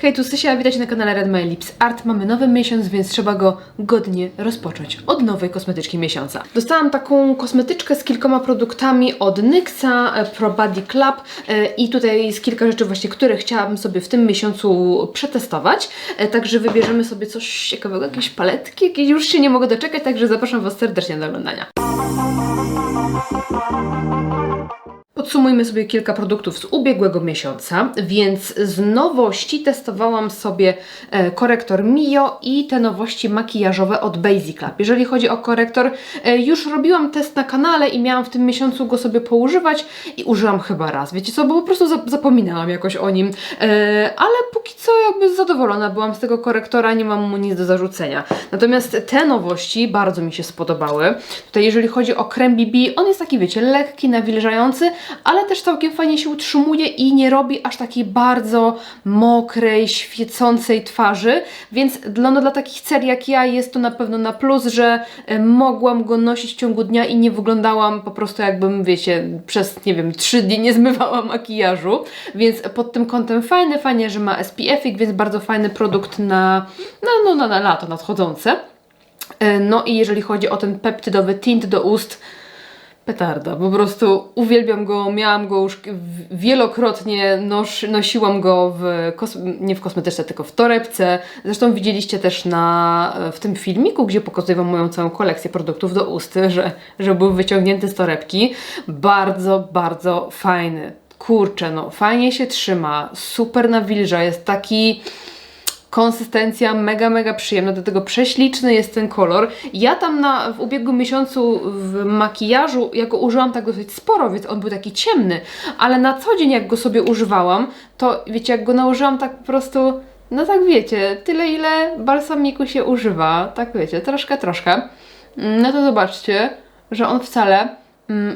Hej, tu Sysia, witajcie na kanale Red My Lips Art. Mamy nowy miesiąc, więc trzeba go godnie rozpocząć od nowej kosmetyczki miesiąca. Dostałam taką kosmetyczkę z kilkoma produktami od NYXa, Pro Body Club i tutaj jest kilka rzeczy właśnie, które chciałabym sobie w tym miesiącu przetestować. Także wybierzemy sobie coś ciekawego, jakieś paletki, jakieś już się nie mogę doczekać, także zapraszam Was serdecznie do oglądania. Podsumujmy sobie kilka produktów z ubiegłego miesiąca, więc z nowości testowałam sobie korektor Mio i te nowości makijażowe od Basic Lab. Jeżeli chodzi o korektor, już robiłam test na kanale i miałam w tym miesiącu go sobie poużywać i użyłam chyba raz. Wiecie co, bo po prostu zapominałam jakoś o nim, ale póki co jakby zadowolona byłam z tego korektora, nie mam mu nic do zarzucenia. Natomiast te nowości bardzo mi się spodobały. Tutaj jeżeli chodzi o krem BB, on jest taki, wiecie, lekki, nawilżający, ale też całkiem fajnie się utrzymuje i nie robi aż takiej bardzo mokrej, świecącej twarzy, więc dla takich cer jak ja jest to na pewno na plus, że mogłam go nosić w ciągu dnia i nie wyglądałam po prostu jakbym, wiecie, przez, nie wiem, 3 dni nie zmywała makijażu, więc pod tym kątem fajnie, że ma SPF-ik, więc bardzo fajny produkt na lato nadchodzące. No i jeżeli chodzi o ten peptydowy tint do ust, petarda, po prostu uwielbiam go, miałam go już wielokrotnie, nosiłam go nie w kosmetyczce, tylko w torebce. Zresztą widzieliście też w tym filmiku, gdzie pokazuję Wam moją całą kolekcję produktów do ust, że był wyciągnięty z torebki. Bardzo fajny. Kurczę, no fajnie się trzyma, super nawilża, jest taki... Konsystencja mega przyjemna, do tego prześliczny jest ten kolor. Ja tam w ubiegłym miesiącu w makijażu, ja go użyłam tak dosyć sporo, więc on był taki ciemny, ale na co dzień jak go sobie używałam, to wiecie, jak go nałożyłam tak po prostu, no tak wiecie, tyle ile balsamiku się używa, tak wiecie, troszkę. No to zobaczcie, że on wcale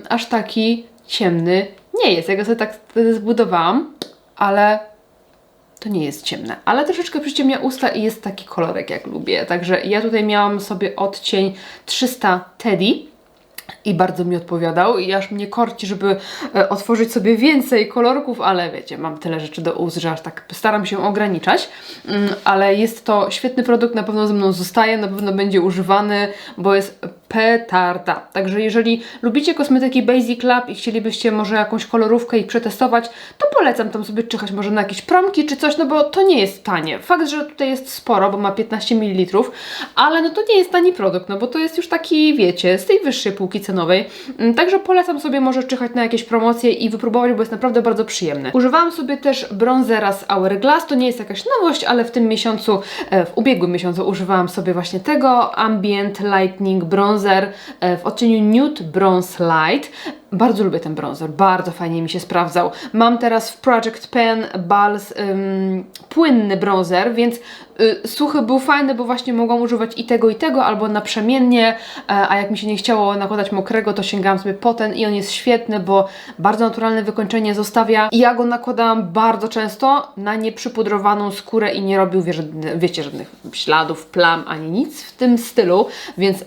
aż taki ciemny nie jest. Ja go sobie tak zbudowałam, ale... To nie jest ciemne, ale troszeczkę przyciemnia usta i jest taki kolorek, jak lubię. Także ja tutaj miałam sobie odcień 300 Teddy i bardzo mi odpowiadał i aż mnie korci, żeby otworzyć sobie więcej kolorków, ale wiecie, mam tyle rzeczy do ust, że aż tak staram się ograniczać, ale jest to świetny produkt, na pewno ze mną zostaje, na pewno będzie używany, bo jest petarda. Także jeżeli lubicie kosmetyki Basic Lab i chcielibyście może jakąś kolorówkę i przetestować, to polecam tam sobie czekać może na jakieś promki czy coś, no bo to nie jest tanie. Fakt, że tutaj jest sporo, bo ma 15 ml, ale no to nie jest tani produkt, no bo to jest już taki, wiecie, z tej wyższej półki cenowej. Także polecam sobie może czekać na jakieś promocje i wypróbować, bo jest naprawdę bardzo przyjemny. Używałam sobie też bronzera z Hourglass, to nie jest jakaś nowość, ale w tym miesiącu, w ubiegłym miesiącu używałam sobie właśnie tego Ambient Lightning Bronzer w odcieniu Nude Bronze Light. Bardzo lubię ten bronzer, bardzo fajnie mi się sprawdzał. Mam teraz w Project Pen Bals płynny bronzer, więc suchy był fajny, bo właśnie mogłam używać i tego, albo naprzemiennie, a jak mi się nie chciało nakładać mokrego, to sięgałam sobie po ten i on jest świetny, bo bardzo naturalne wykończenie zostawia. I ja go nakładałam bardzo często na nieprzypudrowaną skórę i nie robił, wiecie, żadnych śladów, plam, ani nic w tym stylu, więc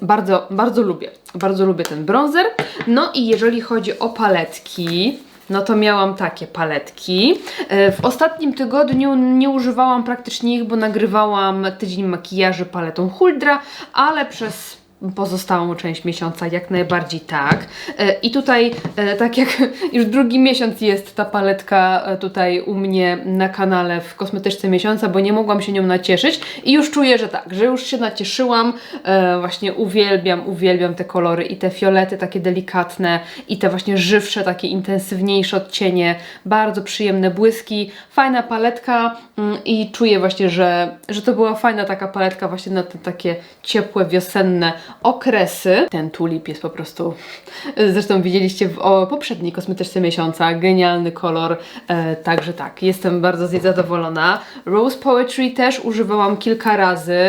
bardzo lubię ten bronzer. No i jeżeli chodzi o paletki, no to miałam takie paletki. W ostatnim tygodniu nie używałam praktycznie ich, bo nagrywałam tydzień makijaży paletą Huldra, ale przez pozostałą część miesiąca jak najbardziej tak. I tutaj, tak jak już drugi miesiąc jest ta paletka tutaj u mnie na kanale w kosmetyczce miesiąca, bo nie mogłam się nią nacieszyć i już czuję, że tak, że już się nacieszyłam. Właśnie uwielbiam te kolory i te fiolety takie delikatne i te właśnie żywsze, takie intensywniejsze odcienie, bardzo przyjemne błyski, fajna paletka i czuję właśnie, że to była fajna taka paletka właśnie na te takie ciepłe, wiosenne okresy. Ten tulip jest po prostu, zresztą widzieliście w poprzedniej kosmetyczce miesiąca, genialny kolor, także tak, jestem bardzo z niej zadowolona. Rose Poetry też używałam kilka razy,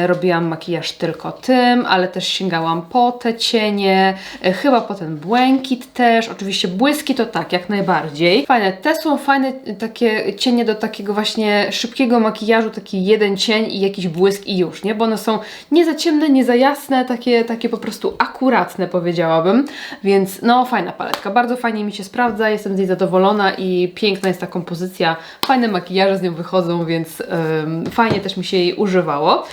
robiłam makijaż tylko tym, ale też sięgałam po te cienie, chyba po ten błękit też, oczywiście błyski to tak, jak najbardziej. Fajne, te są fajne takie cienie do takiego właśnie szybkiego makijażu, taki jeden cień i jakiś błysk i już, nie? Bo one są nie za ciemne, nie za jasne, jasne, takie po prostu akuratne, powiedziałabym. Więc no, fajna paletka, bardzo fajnie mi się sprawdza, jestem z niej zadowolona i piękna jest ta kompozycja, fajne makijaże z nią wychodzą, więc fajnie też mi się jej używało.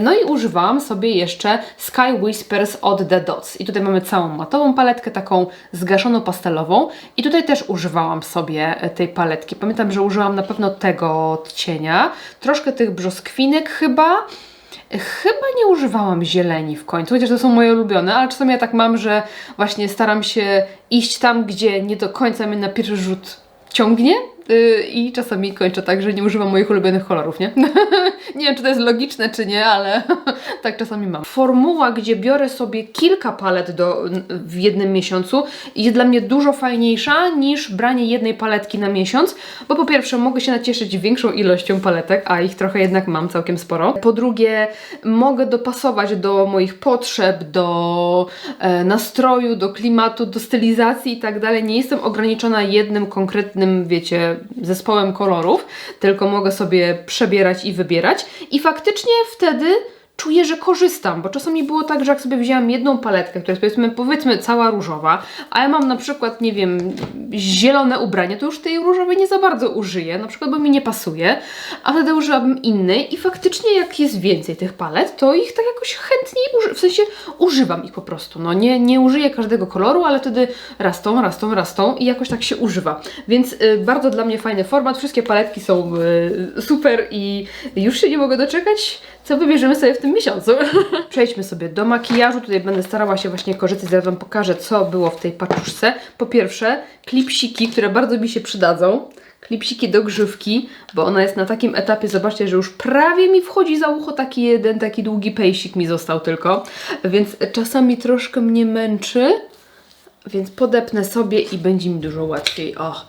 No i używałam sobie jeszcze Sky Whispers od The Dots. I tutaj mamy całą matową paletkę, taką zgaszoną pastelową. I tutaj też używałam sobie tej paletki. Pamiętam, że użyłam na pewno tego odcienia. Troszkę tych brzoskwinek chyba. Chyba nie używałam zieleni w końcu, chociaż to są moje ulubione, ale czasami ja tak mam, że właśnie staram się iść tam, gdzie nie do końca mnie na pierwszy rzut ciągnie. I czasami kończę tak, że nie używam moich ulubionych kolorów, nie? Nie wiem, czy to jest logiczne, czy nie, ale tak czasami mam. Formuła, gdzie biorę sobie kilka palet w jednym miesiącu, jest dla mnie dużo fajniejsza niż branie jednej paletki na miesiąc, bo po pierwsze mogę się nacieszyć większą ilością paletek, a ich trochę jednak mam całkiem sporo. Po drugie, mogę dopasować do moich potrzeb, do nastroju, do klimatu, do stylizacji i tak dalej. Nie jestem ograniczona jednym konkretnym, wiecie, zespołem kolorów, tylko mogę sobie przebierać i wybierać i faktycznie wtedy czuję, że korzystam, bo czasami było tak, że jak sobie wzięłam jedną paletkę, która jest powiedzmy cała różowa, a ja mam na przykład, nie wiem, zielone ubranie, to już tej różowej nie za bardzo użyję, na przykład, bo mi nie pasuje, a wtedy użyłabym innej i faktycznie jak jest więcej tych palet, to ich tak jakoś chętniej używam ich po prostu, no nie użyję każdego koloru, ale wtedy raz tą i jakoś tak się używa, więc bardzo dla mnie fajny format, wszystkie paletki są super i już się nie mogę doczekać, co wybierzemy sobie w tym miesiącu. Przejdźmy sobie do makijażu. Tutaj będę starała się właśnie korzystać, zaraz Wam pokażę, co było w tej paczuszce. Po pierwsze, klipsiki, które bardzo mi się przydadzą. Klipsiki do grzywki, bo ona jest na takim etapie, zobaczcie, że już prawie mi wchodzi za ucho taki długi pejsik mi został tylko, więc czasami troszkę mnie męczy, więc podepnę sobie i będzie mi dużo łatwiej. O,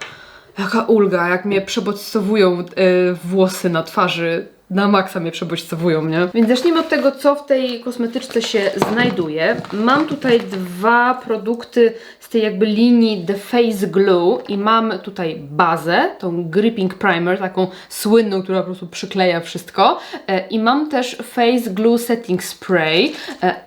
jaka ulga, jak mnie przebodźcowują włosy na twarzy. Na maksa mnie przebodźcowują, nie? Więc zacznijmy od tego, co w tej kosmetyczce się znajduje. Mam tutaj dwa produkty z tej jakby linii The Face Glue i mam tutaj bazę, tą Gripping Primer, taką słynną, która po prostu przykleja wszystko. I mam też Face Glue Setting Spray,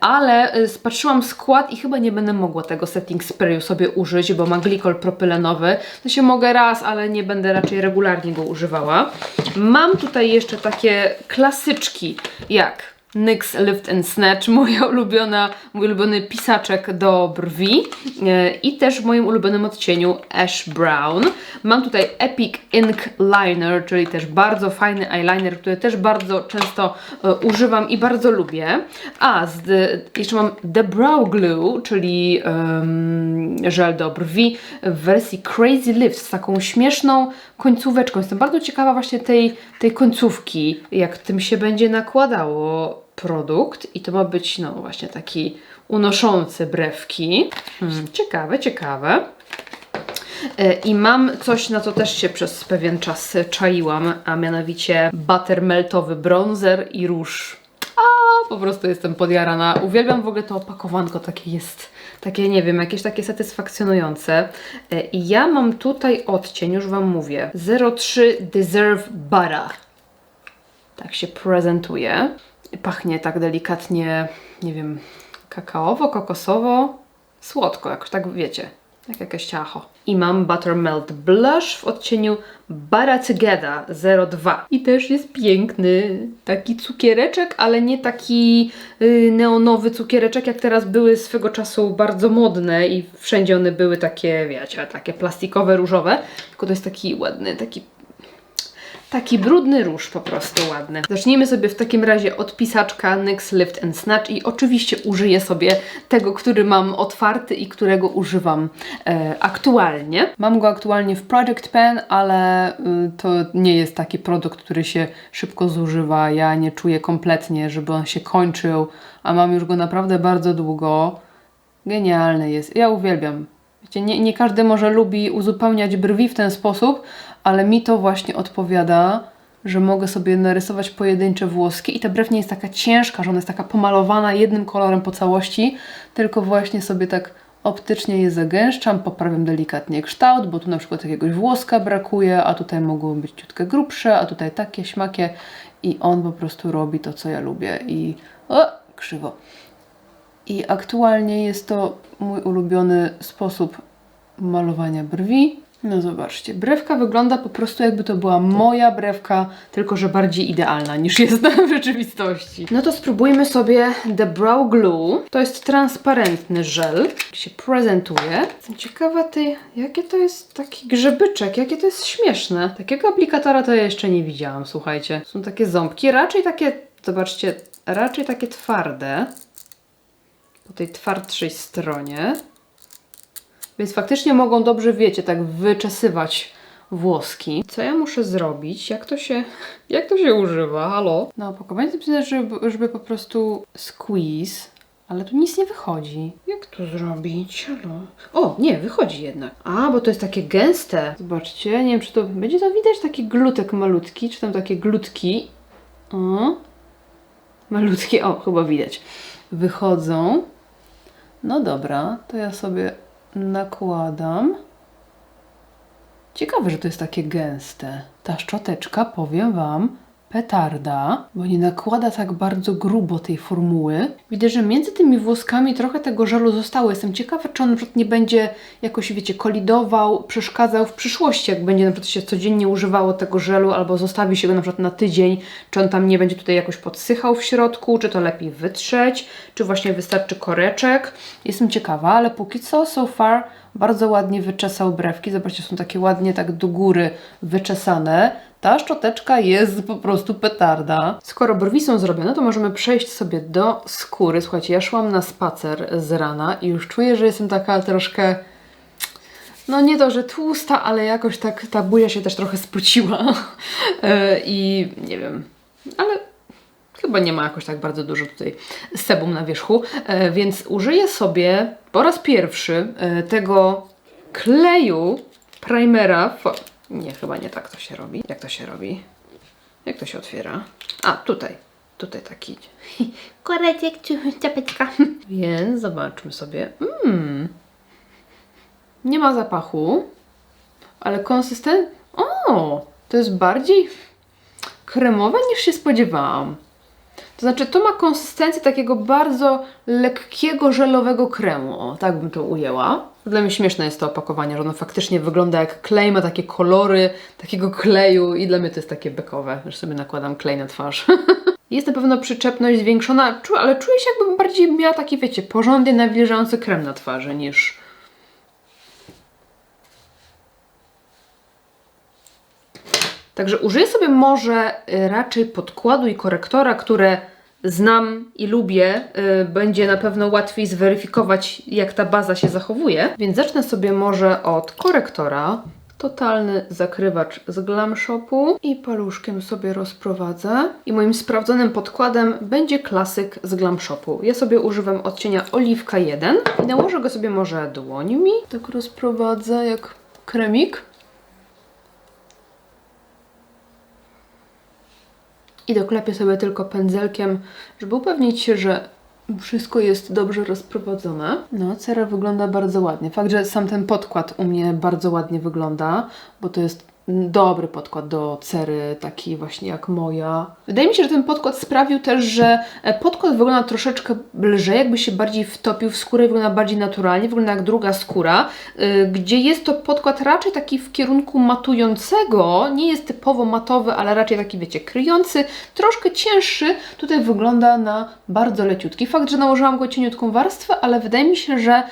ale spatrzyłam skład i chyba nie będę mogła tego setting sprayu sobie użyć, bo ma glikol propylenowy. To się mogę raz, ale nie będę raczej regularnie go używała. Mam tutaj jeszcze takie klasyczki jak NYX Lift and Snatch, mój ulubiony pisaczek do brwi i też w moim ulubionym odcieniu Ash Brown. Mam tutaj Epic Ink Liner, czyli też bardzo fajny eyeliner, który też bardzo często używam i bardzo lubię. Jeszcze mam The Brow Glue, czyli żel do brwi w wersji Crazy Lift z taką śmieszną końcóweczką. Jestem bardzo ciekawa właśnie tej końcówki, jak tym się będzie nakładało produkt i to ma być, no właśnie taki unoszący brewki. Ciekawe. I mam coś, na co też się przez pewien czas czaiłam, a mianowicie buttermeltowy bronzer i róż. Po prostu jestem podjarana. Uwielbiam w ogóle to opakowanko, takie jest, takie nie wiem, jakieś takie satysfakcjonujące. I ja mam tutaj odcień, już Wam mówię, 03 Deserve Butter. Tak się prezentuje. Pachnie tak delikatnie, nie wiem, kakaowo, kokosowo, słodko, jakoś tak wiecie, jak jakieś ciacho. I mam Buttermelt Blush w odcieniu Butter Together 02. I też jest piękny, taki cukiereczek, ale nie taki neonowy cukiereczek, jak teraz były swego czasu bardzo modne i wszędzie one były takie, wiecie, takie plastikowe, różowe. Tylko to jest taki ładny, taki brudny róż, po prostu ładny. Zacznijmy sobie w takim razie od pisaczka NYX Lift and Snatch i oczywiście użyję sobie tego, który mam otwarty i którego używam aktualnie. Mam go aktualnie w Project Pen, ale to nie jest taki produkt, który się szybko zużywa. Ja nie czuję kompletnie, żeby on się kończył, a mam już go naprawdę bardzo długo. Genialny jest. Ja uwielbiam. Wiecie, nie każdy może lubi uzupełniać brwi w ten sposób, ale mi to właśnie odpowiada, że mogę sobie narysować pojedyncze włoski i ta brew nie jest taka ciężka, że ona jest taka pomalowana jednym kolorem po całości, tylko właśnie sobie tak optycznie je zagęszczam, poprawiam delikatnie kształt, bo tu na przykład jakiegoś włoska brakuje, a tutaj mogą być ciutkę grubsze, a tutaj takie, śmakie i on po prostu robi to, co ja lubię i krzywo. I aktualnie jest to mój ulubiony sposób malowania brwi. No zobaczcie, brewka wygląda po prostu jakby to była moja brewka, tylko że bardziej idealna niż jest w rzeczywistości. No to spróbujmy sobie The Brow Glue. To jest transparentny żel, jak się prezentuje. Jestem ciekawa jakie to jest taki grzebyczek, jakie to jest śmieszne. Takiego aplikatora to ja jeszcze nie widziałam, słuchajcie. Są takie ząbki, raczej takie, zobaczcie, raczej takie twarde. Po tej twardszej stronie. Więc faktycznie mogą dobrze, wiecie, tak wyczesywać włoski. Co ja muszę zrobić? Jak to się używa? Halo? Na opakowaniu jest napisane, żeby po prostu squeeze, ale tu nic nie wychodzi. Jak to zrobić? Halo? O, nie, wychodzi jednak. A, bo to jest takie gęste. Zobaczcie, nie wiem, czy to będzie to widać, taki glutek malutki, czy tam takie glutki. O, malutkie, o, chyba widać. Wychodzą. No dobra, to ja sobie nakładam. Ciekawe, że to jest takie gęste. Ta szczoteczka, powiem Wam, petarda, bo nie nakłada tak bardzo grubo tej formuły. Widzę, że między tymi włoskami trochę tego żelu zostało. Jestem ciekawa, czy on na przykład nie będzie jakoś, wiecie, kolidował, przeszkadzał w przyszłości, jak będzie na przykład się codziennie używało tego żelu, albo zostawi się go na przykład na tydzień, czy on tam nie będzie tutaj jakoś podsychał w środku, czy to lepiej wytrzeć, czy właśnie wystarczy koreczek. Jestem ciekawa, ale póki co, so far, bardzo ładnie wyczesał brewki. Zobaczcie, są takie ładnie tak do góry wyczesane. Ta szczoteczka jest po prostu petarda. Skoro brwi są zrobione, to możemy przejść sobie do skóry. Słuchajcie, ja szłam na spacer z rana i już czuję, że jestem taka troszkę, no nie to, że tłusta, ale jakoś tak ta buzia się też trochę spociła. I nie wiem, ale chyba nie ma jakoś tak bardzo dużo tutaj sebum na wierzchu, więc użyję sobie po raz pierwszy tego kleju primera. Nie, chyba nie tak to się robi. Jak to się robi? Jak to się otwiera? A, tutaj. Tutaj taki koreczek czy czapeczka. Więc zobaczmy sobie. Nie ma zapachu, ale konsystencja... O! To jest bardziej kremowe niż się spodziewałam. To znaczy, to ma konsystencję takiego bardzo lekkiego, żelowego kremu. O, tak bym to ujęła. Dla mnie śmieszne jest to opakowanie, że ono faktycznie wygląda jak klej, ma takie kolory takiego kleju i dla mnie to jest takie bekowe, że sobie nakładam klej na twarz. Jest na pewno przyczepność zwiększona, ale czuję się, jakbym bardziej miała taki, wiecie, porządnie nawilżający krem na twarzy niż... Także użyję sobie może raczej podkładu i korektora, które znam i lubię. Będzie na pewno łatwiej zweryfikować, jak ta baza się zachowuje. Więc zacznę sobie może od korektora. Totalny zakrywacz z Glam Shopu i paluszkiem sobie rozprowadzę. I moim sprawdzonym podkładem będzie klasyk z Glam Shopu. Ja sobie używam odcienia Oliwka 1 i nałożę go sobie może dłońmi. Tak rozprowadzę jak kremik. I doklepię sobie tylko pędzelkiem, żeby upewnić się, że wszystko jest dobrze rozprowadzone. No, cera wygląda bardzo ładnie. Fakt, że sam ten podkład u mnie bardzo ładnie wygląda, bo to jest dobry podkład do cery, taki właśnie jak moja. Wydaje mi się, że ten podkład sprawił też, że podkład wygląda troszeczkę lżej, jakby się bardziej wtopił w skórę, wygląda bardziej naturalnie, wygląda jak druga skóra, gdzie jest to podkład raczej taki w kierunku matującego, nie jest typowo matowy, ale raczej taki, wiecie, kryjący, troszkę cięższy, tutaj wygląda na bardzo leciutki. Fakt, że nałożyłam go cieniutką warstwę, ale wydaje mi się, że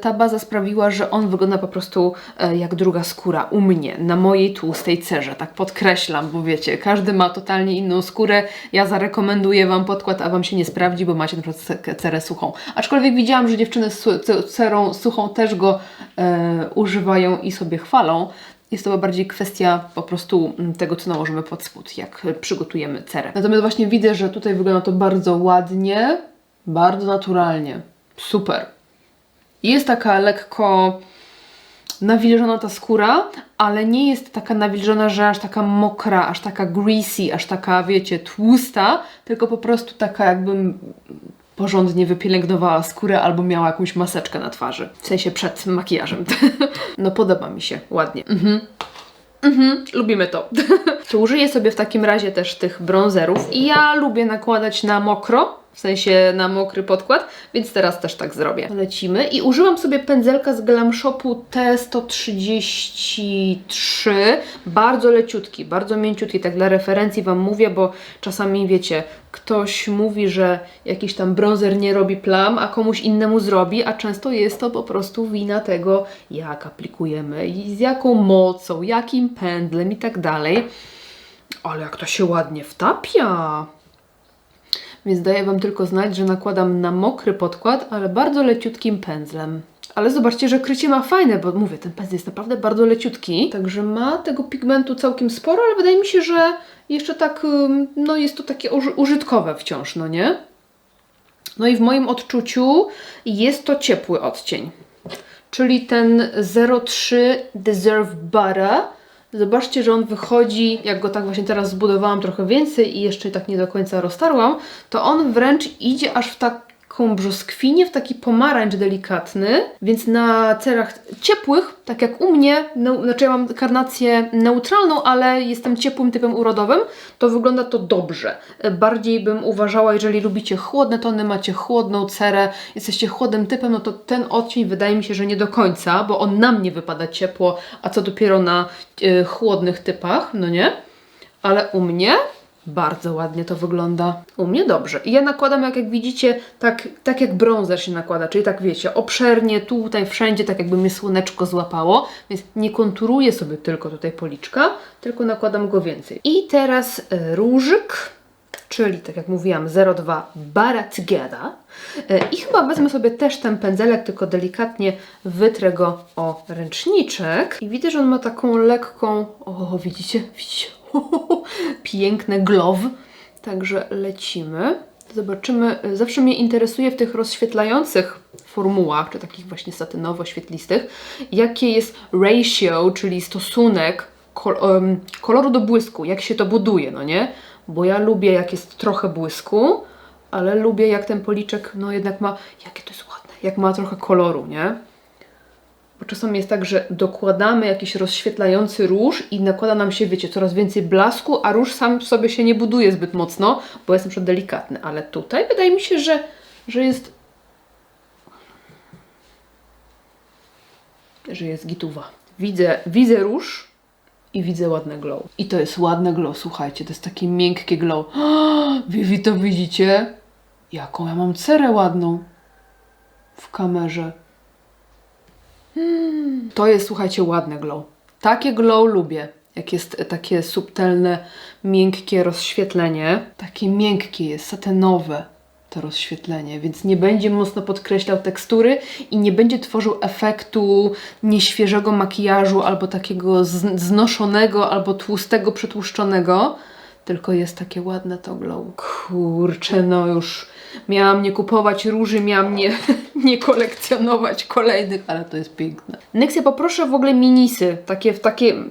ta baza sprawiła, że on wygląda po prostu jak druga skóra u mnie, na mojej tłustej cerze, tak podkreślam, bo wiecie, każdy ma totalnie inną skórę. Ja zarekomenduję Wam podkład, a Wam się nie sprawdzi, bo macie na przykład cerę suchą. Aczkolwiek widziałam, że dziewczyny z cerą suchą też go używają i sobie chwalą. Jest to bardziej kwestia po prostu tego, co nałożymy pod spód, jak przygotujemy cerę. Natomiast właśnie widzę, że tutaj wygląda to bardzo ładnie, bardzo naturalnie. Super. Jest taka lekko nawilżona ta skóra, ale nie jest taka nawilżona, że aż taka mokra, aż taka greasy, aż taka, wiecie, tłusta, tylko po prostu taka, jakbym porządnie wypielęgnowała skórę albo miała jakąś maseczkę na twarzy. W sensie przed makijażem. No podoba mi się, ładnie. Lubimy to. To użyję sobie w takim razie też tych bronzerów i ja lubię nakładać na mokro. w sensie na mokry podkład, więc teraz też tak zrobię. Lecimy i użyłam sobie pędzelka z Glam Shopu T133, bardzo leciutki, bardzo mięciutki, tak dla referencji Wam mówię, bo czasami wiecie, ktoś mówi, że jakiś tam bronzer nie robi plam, a komuś innemu zrobi, a często jest to po prostu wina tego, jak aplikujemy i z jaką mocą, jakim pędzlem i tak dalej. Ale jak to się ładnie wtapia! Więc daję Wam tylko znać, że nakładam na mokry podkład, ale bardzo leciutkim pędzlem. Ale zobaczcie, że krycie ma fajne, bo mówię, ten pędzel jest naprawdę bardzo leciutki, także ma tego pigmentu całkiem sporo, ale wydaje mi się, że jeszcze tak, no jest to takie użytkowe wciąż, no nie? No i w moim odczuciu jest to ciepły odcień, czyli ten 03 Deserve Butter. Zobaczcie, że on wychodzi, jak go tak właśnie teraz zbudowałam trochę więcej i jeszcze tak nie do końca roztarłam, to on wręcz idzie aż w taką brzoskwinię, w taki pomarańcz delikatny, więc na cerach ciepłych, tak jak u mnie, no, znaczy ja mam karnację neutralną, ale jestem ciepłym typem urodowym, to wygląda to dobrze. Bardziej bym uważała, jeżeli lubicie chłodne tony, macie chłodną cerę, jesteście chłodnym typem, no to ten odcień wydaje mi się, że nie do końca, bo on na mnie wypada ciepło, a co dopiero na chłodnych typach, no nie? Ale u mnie bardzo ładnie to wygląda. U mnie dobrze. I ja nakładam, jak widzicie, tak jak bronzer się nakłada, czyli tak wiecie, obszernie, tutaj, wszędzie, tak jakby mnie słoneczko złapało, więc nie konturuję sobie tylko tutaj policzka, tylko nakładam go więcej. I teraz różyk, czyli tak jak mówiłam 02 Butter Together. I chyba wezmę sobie też ten pędzelek, tylko delikatnie wytrę go o ręczniczek. I widzę, że on ma taką lekką, o widzicie, piękne glow. Także lecimy. Zobaczymy, zawsze mnie interesuje w tych rozświetlających formułach, czy takich właśnie satynowo-świetlistych, jakie jest ratio, czyli stosunek koloru do błysku, jak się to buduje, no nie? Bo ja lubię, jak jest trochę błysku, ale lubię, jak ten policzek, no jednak ma, jakie to jest ładne, jak ma trochę koloru, nie? Bo czasami jest tak, że dokładamy jakiś rozświetlający róż i nakłada nam się, wiecie, coraz więcej blasku, a róż sam w sobie się nie buduje zbyt mocno, bo jest na przykład delikatny. Ale tutaj wydaje mi się, że jest gituwa. Widzę róż i widzę ładne glow. I to jest ładne glow, słuchajcie, to jest takie miękkie glow. Wy to widzicie? Jaką ja mam cerę ładną w kamerze. To jest, słuchajcie, ładne glow. Takie glow lubię. Jak jest takie subtelne, miękkie rozświetlenie. Takie miękkie jest, satynowe to rozświetlenie, więc nie będzie mocno podkreślał tekstury i nie będzie tworzył efektu nieświeżego makijażu albo takiego znoszonego, albo tłustego, przetłuszczonego. Tylko jest takie ładne to glow. Kurczę, no już miałam nie kupować róży, miałam nie kolekcjonować kolejnych, ale to jest piękne. Next ja poproszę w ogóle minisy,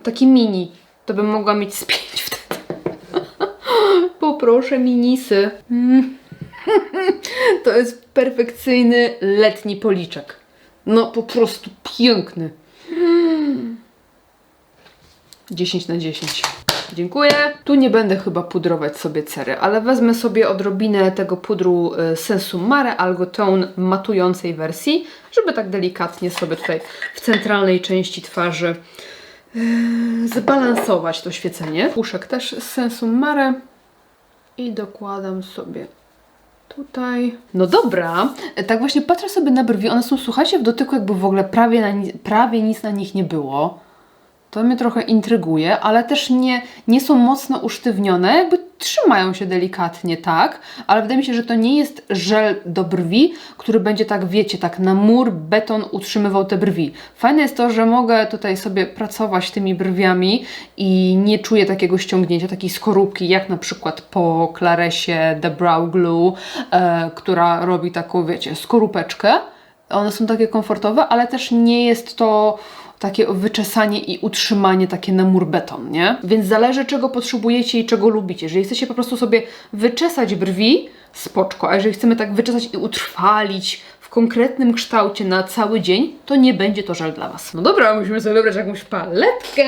takie mini. To bym mogła mieć z 5 wtedy. Poproszę minisy. To jest perfekcyjny letni policzek. No po prostu piękny. 10 na 10. Dziękuję. Tu nie będę chyba pudrować sobie cery, ale wezmę sobie odrobinę tego pudru Sensu Mare Algotone matującej wersji, żeby tak delikatnie sobie tutaj w centralnej części twarzy zbalansować to świecenie. Puszek też z Sensu Mare i dokładam sobie tutaj. No dobra, tak właśnie patrzę sobie na brwi, one są, słuchajcie, w dotyku jakby w ogóle prawie nic na nich nie było. To mnie trochę intryguje, ale też nie są mocno usztywnione, jakby trzymają się delikatnie, tak, ale wydaje mi się, że to nie jest żel do brwi, który będzie tak, wiecie, tak na mur, beton utrzymywał te brwi. Fajne jest to, że mogę tutaj sobie pracować tymi brwiami i nie czuję takiego ściągnięcia, takiej skorupki, jak na przykład po Claresie The Brow Glue, która robi taką, wiecie, skorupeczkę. One są takie komfortowe, ale też nie jest to takie wyczesanie i utrzymanie takie na mur beton, nie? Więc zależy, czego potrzebujecie i czego lubicie. Jeżeli chcecie po prostu sobie wyczesać brwi, spoczko, a jeżeli chcemy tak wyczesać i utrwalić w konkretnym kształcie na cały dzień, to nie będzie to żel dla Was. No dobra, musimy sobie wybrać jakąś paletkę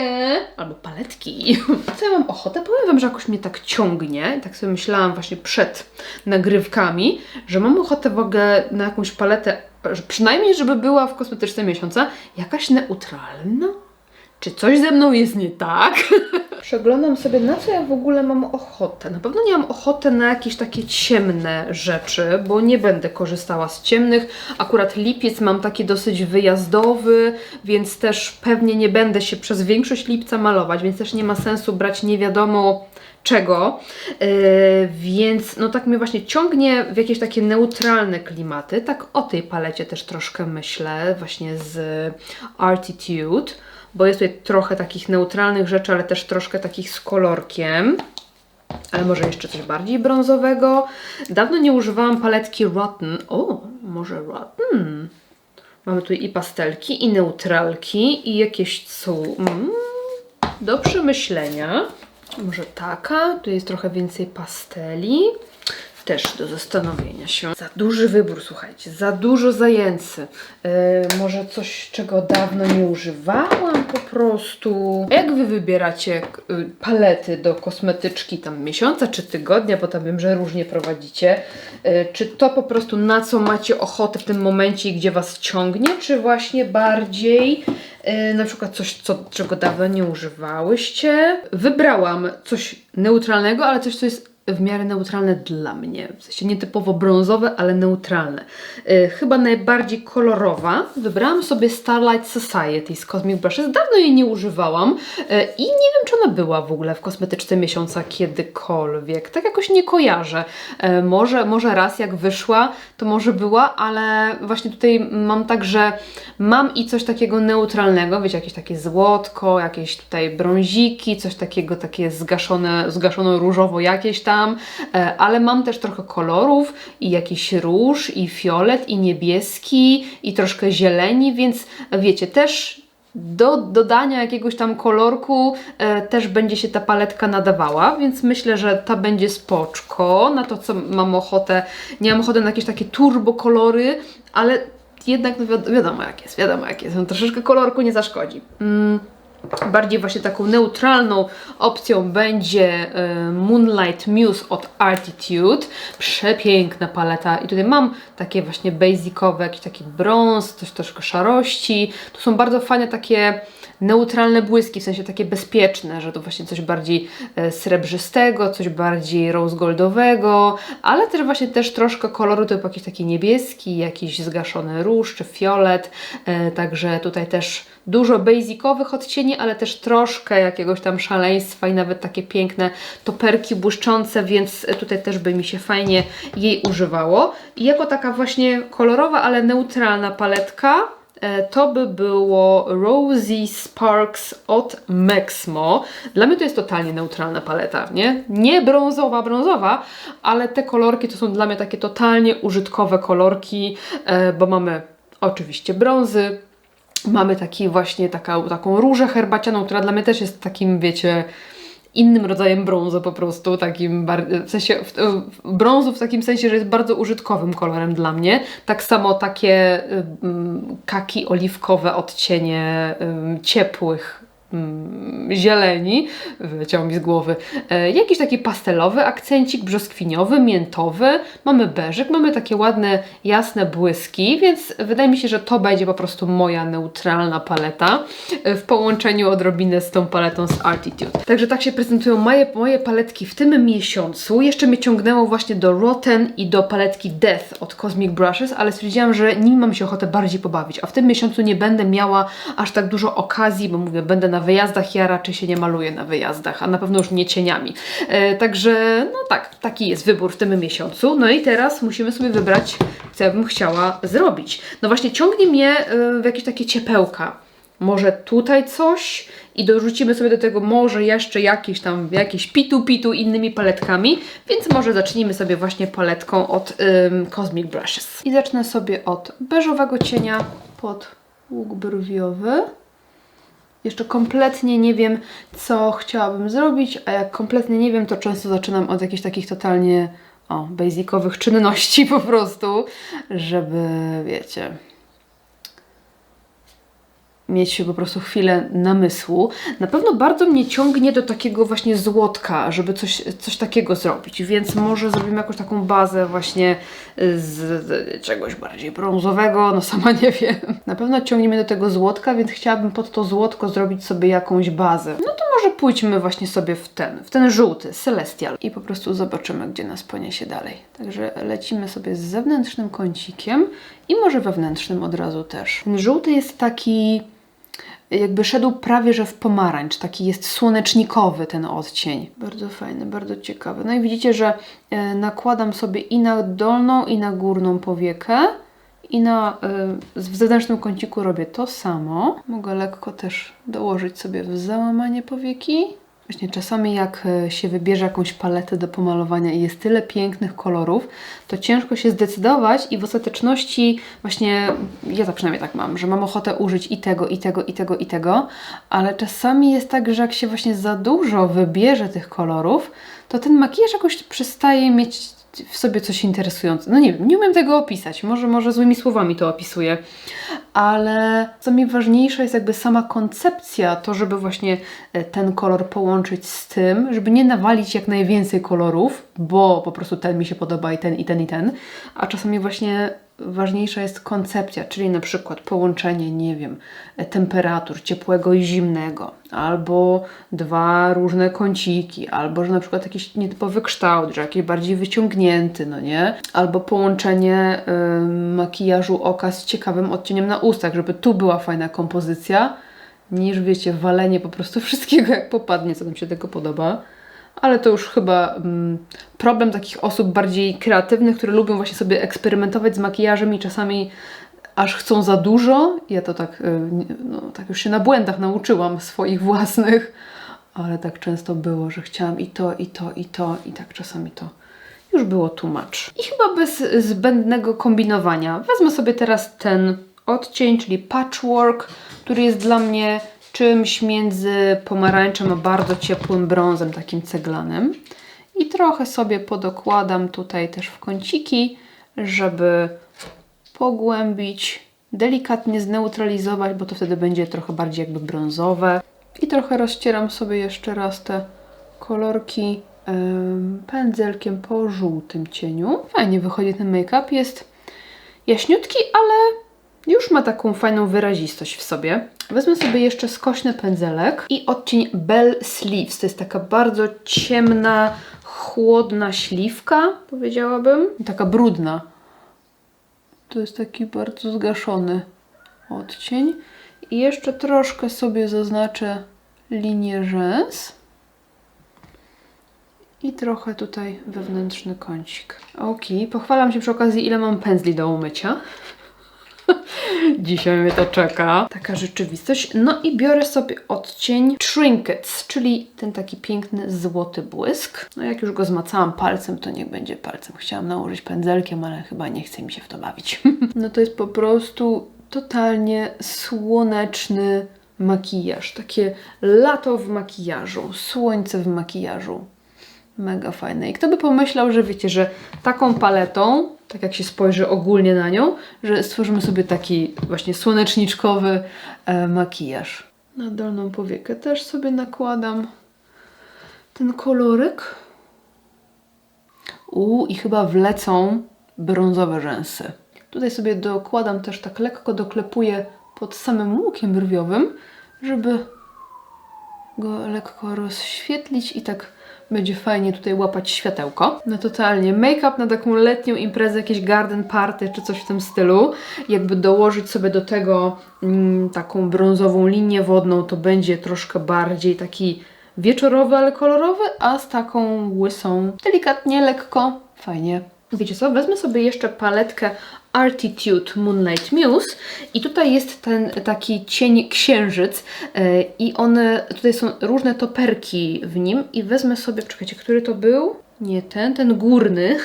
albo paletki. Co ja mam ochotę? Powiem Wam, że jakoś mnie tak ciągnie. Tak sobie myślałam właśnie przed nagrywkami, że mam ochotę w ogóle na jakąś paletę, przynajmniej żeby była w kosmetyczce miesiąca jakaś neutralna. Czy coś ze mną jest nie tak? Przeglądam sobie, na co ja w ogóle mam ochotę. Na pewno nie mam ochotę na jakieś takie ciemne rzeczy, bo nie będę korzystała z ciemnych. Akurat lipiec mam taki dosyć wyjazdowy, więc też pewnie nie będę się przez większość lipca malować, więc też nie ma sensu brać nie wiadomo czego, więc no tak mnie właśnie ciągnie w jakieś takie neutralne klimaty. Tak o tej palecie też troszkę myślę, właśnie z Artitude, bo jest tutaj trochę takich neutralnych rzeczy, ale też troszkę takich z kolorkiem. Ale może jeszcze coś bardziej brązowego. Dawno nie używałam paletki Rotten. O, może Rotten. Mamy tu i pastelki, i neutralki, i jakieś do przemyślenia. Może taka. Tu jest trochę więcej pasteli. Też do zastanowienia się. Za duży wybór, słuchajcie, za dużo zajęcy. Może coś, czego dawno nie używałam po prostu. A jak Wy wybieracie palety do kosmetyczki tam miesiąca czy tygodnia, bo tam wiem, że różnie prowadzicie. Czy to po prostu na co macie ochotę w tym momencie i gdzie Was ciągnie, czy właśnie bardziej na przykład coś, czego dawno nie używałyście. Wybrałam coś neutralnego, ale coś, co jest w miarę neutralne dla mnie. W sensie nietypowo brązowe, ale neutralne. Chyba najbardziej kolorowa. Wybrałam sobie Starlight Society z Cosmic Brushes. Dawno jej nie używałam i nie wiem, czy ona była w ogóle w kosmetyczce miesiąca kiedykolwiek. Tak jakoś nie kojarzę. Może raz jak wyszła, to może była, ale właśnie tutaj mam tak, że mam i coś takiego neutralnego, wiecie, jakieś takie złotko, jakieś tutaj brąziki, coś takiego, takie zgaszono różowo jakieś tam, ale mam też trochę kolorów i jakiś róż, i fiolet, i niebieski, i troszkę zieleni, więc wiecie, też do dodania jakiegoś tam kolorku też będzie się ta paletka nadawała, więc myślę, że ta będzie spoczko na to, co mam ochotę. Nie mam ochoty na jakieś takie turbo kolory, ale jednak no wiadomo jak jest. No, troszeczkę kolorku nie zaszkodzi. Bardziej właśnie taką neutralną opcją będzie Moonlight Muse od Artitude. Przepiękna paleta. I tutaj mam takie właśnie basicowe, jakiś taki brąz, coś troszkę szarości. Tu są bardzo fajne takie neutralne błyski, w sensie takie bezpieczne, że to właśnie coś bardziej srebrzystego, coś bardziej rose goldowego, ale też właśnie też troszkę koloru typu jakiś taki niebieski, jakiś zgaszony róż czy fiolet, także tutaj też dużo basicowych odcieni, ale też troszkę jakiegoś tam szaleństwa i nawet takie piękne toperki błyszczące, więc tutaj też by mi się fajnie jej używało. I jako taka właśnie kolorowa, ale neutralna paletka to by było Rosy Sparks od Maxmo. Dla mnie to jest totalnie neutralna paleta, nie? Nie brązowa, ale te kolorki to są dla mnie takie totalnie użytkowe kolorki, bo mamy oczywiście brązy, mamy taki właśnie taką różę herbacianą, która dla mnie też jest takim, wiecie, innym rodzajem brązu po prostu, takim w sensie brązu w takim sensie, że jest bardzo użytkowym kolorem dla mnie. Tak samo takie kaki oliwkowe odcienie ciepłych zieleni, wyleciało mi z głowy, jakiś taki pastelowy akcencik, brzoskwiniowy, miętowy, mamy beżyk, mamy takie ładne, jasne błyski, więc wydaje mi się, że to będzie po prostu moja neutralna paleta w połączeniu odrobinę z tą paletą z Artitude. Także tak się prezentują moje paletki w tym miesiącu. Jeszcze mnie ciągnęło właśnie do Rotten i do paletki Death od Cosmic Brushes, ale stwierdziłam, że nimi mam się ochotę bardziej pobawić, a w tym miesiącu nie będę miała aż tak dużo okazji, bo mówię, będę na wyjazdach, ja raczej się nie maluję na wyjazdach, a na pewno już nie cieniami. Także no tak, taki jest wybór w tym miesiącu. No i teraz musimy sobie wybrać, co ja bym chciała zrobić. No właśnie ciągnie mnie w jakieś takie ciepełka. Może tutaj coś i dorzucimy sobie do tego może jeszcze jakieś pitu innymi paletkami, więc może zacznijmy sobie właśnie paletką od Cosmic Brushes. I zacznę sobie od beżowego cienia pod łuk brwiowy. Jeszcze kompletnie nie wiem, co chciałabym zrobić, a jak kompletnie nie wiem, to często zaczynam od jakichś takich totalnie basicowych czynności po prostu, żeby, wiecie, mieć po prostu chwilę namysłu. Na pewno bardzo mnie ciągnie do takiego właśnie złotka, żeby coś takiego zrobić, więc może zrobimy jakąś taką bazę właśnie z czegoś bardziej brązowego, no sama nie wiem. Na pewno ciągnie mnie do tego złotka, więc chciałabym pod to złotko zrobić sobie jakąś bazę. No to może pójdźmy właśnie sobie w ten żółty, Celestial i po prostu zobaczymy, gdzie nas poniesie dalej. Także lecimy sobie z zewnętrznym kącikiem i może wewnętrznym od razu też. Ten żółty jest taki, jakby szedł prawie że w pomarańcz, taki jest słonecznikowy ten odcień. Bardzo fajny, bardzo ciekawy. No i widzicie, że nakładam sobie i na dolną, i na górną powiekę i w zewnętrznym kąciku robię to samo. Mogę lekko też dołożyć sobie w załamanie powieki. Właśnie czasami jak się wybierze jakąś paletę do pomalowania i jest tyle pięknych kolorów, to ciężko się zdecydować i w ostateczności właśnie, ja to przynajmniej tak mam, że mam ochotę użyć i tego, i tego, i tego, i tego, ale czasami jest tak, że jak się właśnie za dużo wybierze tych kolorów, to ten makijaż jakoś przestaje mieć w sobie coś interesującego. No nie wiem, nie umiem tego opisać, może złymi słowami to opisuję, ale co mi ważniejsza jest jakby sama koncepcja, to żeby właśnie ten kolor połączyć z tym, żeby nie nawalić jak najwięcej kolorów, bo po prostu ten mi się podoba i ten, i ten, i ten, a czasami właśnie ważniejsza jest koncepcja, czyli na przykład połączenie, nie wiem, temperatur ciepłego i zimnego, albo dwa różne kąciki, albo że na przykład jakiś nietypowy kształt, że jakiś bardziej wyciągnięty, no nie? Albo połączenie makijażu oka z ciekawym odcieniem na ustach, żeby tu była fajna kompozycja, niż wiecie, walenie po prostu wszystkiego jak popadnie, co nam się tego podoba. Ale to już chyba problem takich osób bardziej kreatywnych, które lubią właśnie sobie eksperymentować z makijażem i czasami aż chcą za dużo. Ja to tak, tak już się na błędach nauczyłam swoich własnych, ale tak często było, że chciałam i to, i to, i to, i tak czasami to już było too much. I chyba bez zbędnego kombinowania wezmę sobie teraz ten odcień, czyli Patchwork, który jest dla mnie czymś między pomarańczem a bardzo ciepłym brązem, takim ceglanym. I trochę sobie podokładam tutaj też w kąciki, żeby pogłębić, delikatnie zneutralizować, bo to wtedy będzie trochę bardziej jakby brązowe. I trochę rozcieram sobie jeszcze raz te kolorki pędzelkiem po żółtym cieniu. Fajnie wychodzi ten make-up, jest jaśniutki, ale już ma taką fajną wyrazistość w sobie. Wezmę sobie jeszcze skośny pędzelek i odcień Bell Sleeves. To jest taka bardzo ciemna, chłodna śliwka, powiedziałabym. Taka brudna. To jest taki bardzo zgaszony odcień. I jeszcze troszkę sobie zaznaczę linię rzęs. I trochę tutaj wewnętrzny kącik. Ok, pochwalam się przy okazji, ile mam pędzli do umycia. Dzisiaj mnie to czeka. Taka rzeczywistość. No i biorę sobie odcień Trinkets, czyli ten taki piękny złoty błysk. No jak już go zmacałam palcem, to niech będzie palcem. Chciałam nałożyć pędzelkiem, ale chyba nie chce mi się w to bawić. No to jest po prostu totalnie słoneczny makijaż. Takie lato w makijażu, słońce w makijażu. Mega fajne. I kto by pomyślał, że wiecie, że taką paletą, tak jak się spojrzy ogólnie na nią, że stworzymy sobie taki właśnie słoneczniczkowy makijaż. Na dolną powiekę też sobie nakładam ten kolorek. I chyba wlecą brązowe rzęsy. Tutaj sobie dokładam też tak lekko, doklepuję pod samym łukiem brwiowym, żeby go lekko rozświetlić i tak będzie fajnie tutaj łapać światełko. No totalnie. Make-up na taką letnią imprezę, jakieś garden party czy coś w tym stylu. Jakby dołożyć sobie do tego taką brązową linię wodną, to będzie troszkę bardziej taki wieczorowy, ale kolorowy, a z taką łysą delikatnie, lekko, fajnie. Wiecie co? Wezmę sobie jeszcze paletkę Artitude Moonlight Muse i tutaj jest ten taki cień księżyc i tutaj są różne toperki w nim i wezmę sobie, czekajcie, który to był? Nie ten górny.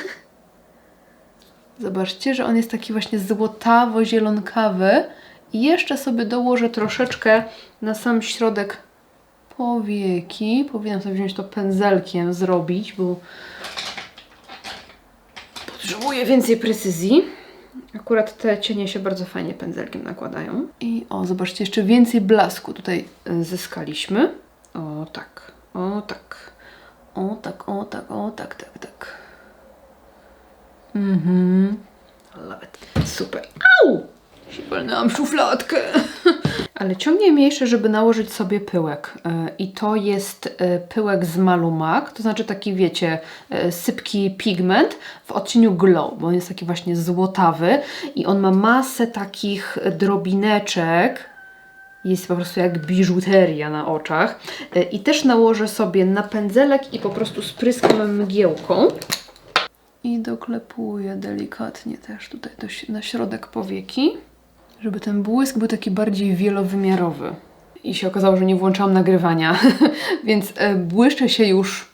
Zobaczcie, że on jest taki właśnie złotawo-zielonkawy i jeszcze sobie dołożę troszeczkę na sam środek powieki. Powinnam sobie wziąć to pędzelkiem zrobić, bo potrzebuję więcej precyzji. Akurat te cienie się bardzo fajnie pędzelkiem nakładają. I o, zobaczcie, jeszcze więcej blasku tutaj zyskaliśmy. O tak, o tak, o tak, o tak, o tak, tak, tak. Love it. Super. Au! Się walnęłam szufladkę. Ale ciągnie mnie jeszcze, żeby nałożyć sobie pyłek. I to jest pyłek z Malumak, to znaczy taki, wiecie, sypki pigment w odcieniu Glow, bo on jest taki właśnie złotawy i on ma masę takich drobineczek. Jest po prostu jak biżuteria na oczach. I też nałożę sobie na pędzelek i po prostu spryskam mgiełką. I doklepuję delikatnie też tutaj na środek powieki, żeby ten błysk był taki bardziej wielowymiarowy. I się okazało, że nie włączałam nagrywania, więc błyszczę się już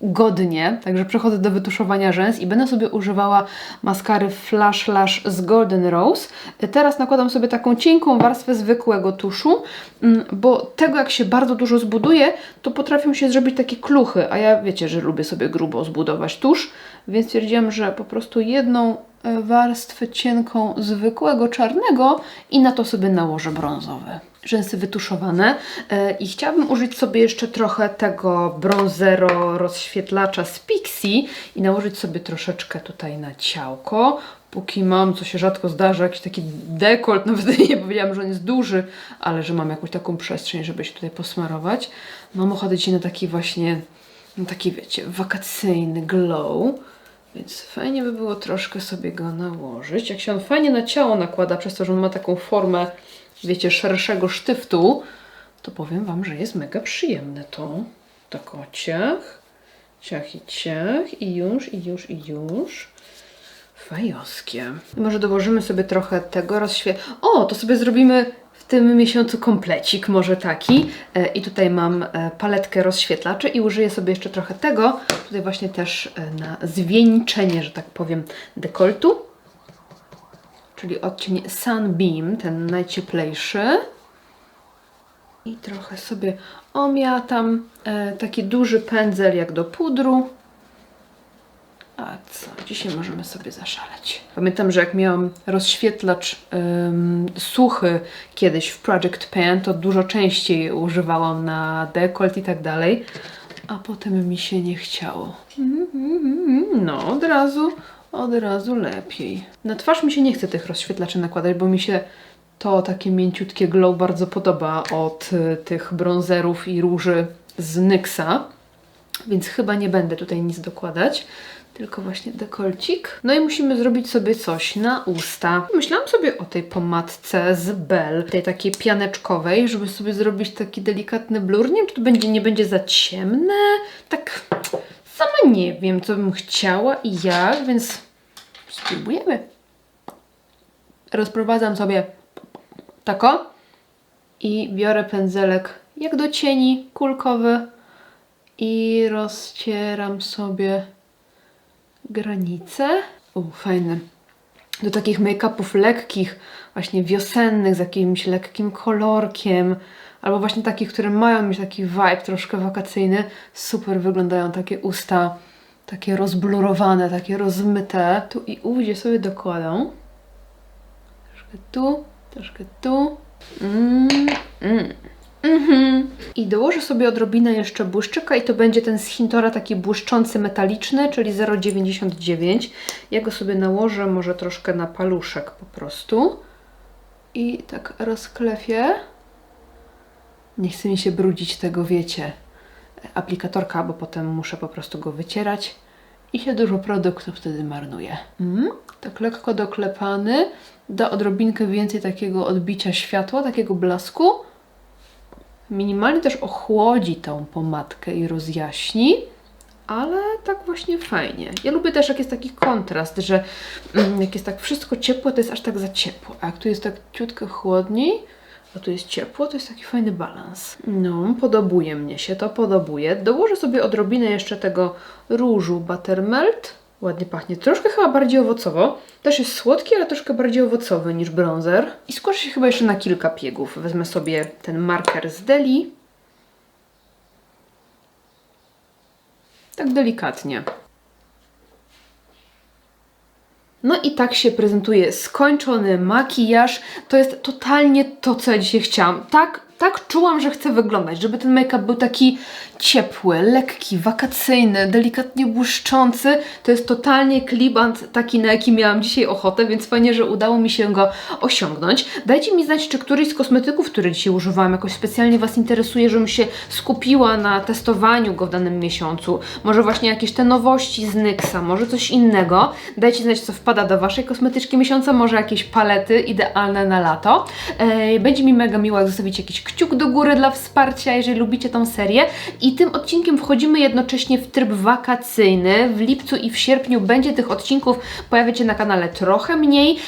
godnie, także przechodzę do wytuszowania rzęs i będę sobie używała maskary Flash Lash z Golden Rose. Teraz nakładam sobie taką cienką warstwę zwykłego tuszu, bo tego jak się bardzo dużo zbuduje, to potrafią się zrobić takie kluchy, a ja wiecie, że lubię sobie grubo zbudować tusz, więc stwierdziłam, że po prostu jedną warstwę cienką zwykłego czarnego i na to sobie nałożę brązowy. Rzęsy wytuszowane i chciałabym użyć sobie jeszcze trochę tego bronzero rozświetlacza z Pixi i nałożyć sobie troszeczkę tutaj na ciałko, póki mam, co się rzadko zdarza, jakiś taki dekolt, nawet nie powiedziałam, że on jest duży, ale że mam jakąś taką przestrzeń, żeby się tutaj posmarować. Mam ochotę dzisiaj na taki właśnie, no taki wiecie, wakacyjny glow. Więc fajnie by było troszkę sobie go nałożyć. Jak się on fajnie na ciało nakłada, przez to, że on ma taką formę, wiecie, szerszego sztyftu, to powiem Wam, że jest mega przyjemne to. Tak o ciach, ciach i ciach i już, i już, i już. Fajowskie. I może dołożymy sobie trochę tego O, to sobie zrobimy w tym miesiącu komplecik, może taki. I tutaj mam paletkę rozświetlaczy i użyję sobie jeszcze trochę tego. Tutaj właśnie też na zwieńczenie, że tak powiem, dekoltu. Czyli odcień Sunbeam, ten najcieplejszy. I trochę sobie omiatam. Taki duży pędzel jak do pudru. A co? Dzisiaj możemy sobie zaszaleć. Pamiętam, że jak miałam rozświetlacz suchy kiedyś w Project Pan, to dużo częściej używałam na dekolt i tak dalej. A potem mi się nie chciało. No, od razu lepiej. Na twarz mi się nie chce tych rozświetlaczy nakładać, bo mi się to takie mięciutkie glow bardzo podoba od tych bronzerów i róży z NYXa. Więc chyba nie będę tutaj nic dokładać. Tylko właśnie dekolcik. No i musimy zrobić sobie coś na usta. Myślałam sobie o tej pomadce z Belle, tej takiej pianeczkowej, żeby sobie zrobić taki delikatny blur. Nie wiem, czy to nie będzie za ciemne. Tak sama nie wiem, co bym chciała i jak, więc spróbujemy. Rozprowadzam sobie tako i biorę pędzelek jak do cieni, kulkowy i rozcieram sobie granice. Fajne. Do takich make-upów lekkich, właśnie wiosennych, z jakimś lekkim kolorkiem, albo właśnie takich, które mają mieć taki vibe troszkę wakacyjny. Super wyglądają takie usta, takie rozblurowane, takie rozmyte. Tu i ówdzie sobie dokładam. Troszkę tu, troszkę tu. I dołożę sobie odrobinę jeszcze błyszczyka i to będzie ten z Hintora taki błyszczący metaliczny, czyli 0,99. Ja go sobie nałożę może troszkę na paluszek po prostu. I tak rozklepię. Nie chce mi się brudzić tego, wiecie, aplikatorka, bo potem muszę po prostu go wycierać i się dużo produktu wtedy marnuje. Tak lekko doklepany. Da odrobinkę więcej takiego odbicia światła, takiego blasku. Minimalnie też ochłodzi tą pomadkę i rozjaśni, ale tak właśnie fajnie. Ja lubię też, jak jest taki kontrast, że jak jest tak wszystko ciepłe, to jest aż tak za ciepło, a jak tu jest tak ciutkę chłodniej, a tu jest ciepło, to jest taki fajny balans. No, podobuje mnie się to, podobuje. Dołożę sobie odrobinę jeszcze tego różu Buttermelt. Ładnie pachnie. Troszkę chyba bardziej owocowo. Też jest słodki, ale troszkę bardziej owocowy niż bronzer. I skuszę się chyba jeszcze na kilka piegów. Wezmę sobie ten marker z Deli. Tak delikatnie. No i tak się prezentuje skończony makijaż. To jest totalnie to, co ja dzisiaj chciałam. Tak czułam, że chcę wyglądać, żeby ten make-up był taki ciepły, lekki, wakacyjny, delikatnie błyszczący. To jest totalnie klibant taki, na jaki miałam dzisiaj ochotę, więc fajnie, że udało mi się go osiągnąć. Dajcie mi znać, czy któryś z kosmetyków, który dzisiaj używałam, jakoś specjalnie Was interesuje, żebym się skupiła na testowaniu go w danym miesiącu. Może właśnie jakieś te nowości z NYX-a, może coś innego. Dajcie znać, co wpada do Waszej kosmetyczki miesiąca, może jakieś palety idealne na lato. Będzie mi mega miło, jak zostawicie jakiś kciuk do góry dla wsparcia, jeżeli lubicie tą serię. I tym odcinkiem wchodzimy jednocześnie w tryb wakacyjny. W lipcu i w sierpniu będzie tych odcinków pojawiać się na kanale trochę mniej.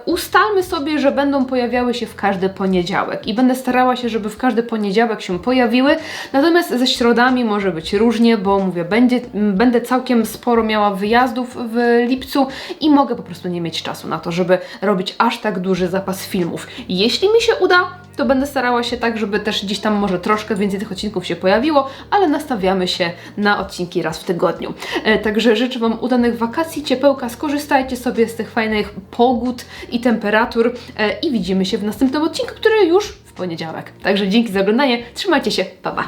Ustalmy sobie, że będą pojawiały się w każdy poniedziałek i będę starała się, żeby w każdy poniedziałek się pojawiły. Natomiast ze środami może być różnie, bo mówię, będę całkiem sporo miała wyjazdów w lipcu i mogę po prostu nie mieć czasu na to, żeby robić aż tak duży zapas filmów. Jeśli mi się uda, to będę starała się tak, żeby też gdzieś tam może troszkę więcej tych odcinków się pojawiło, ale nastawiamy się na odcinki raz w tygodniu. Także życzę Wam udanych wakacji, ciepełka, skorzystajcie sobie z tych fajnych pogód i temperatur i widzimy się w następnym odcinku, który już w poniedziałek. Także dzięki za oglądanie, trzymajcie się, pa pa!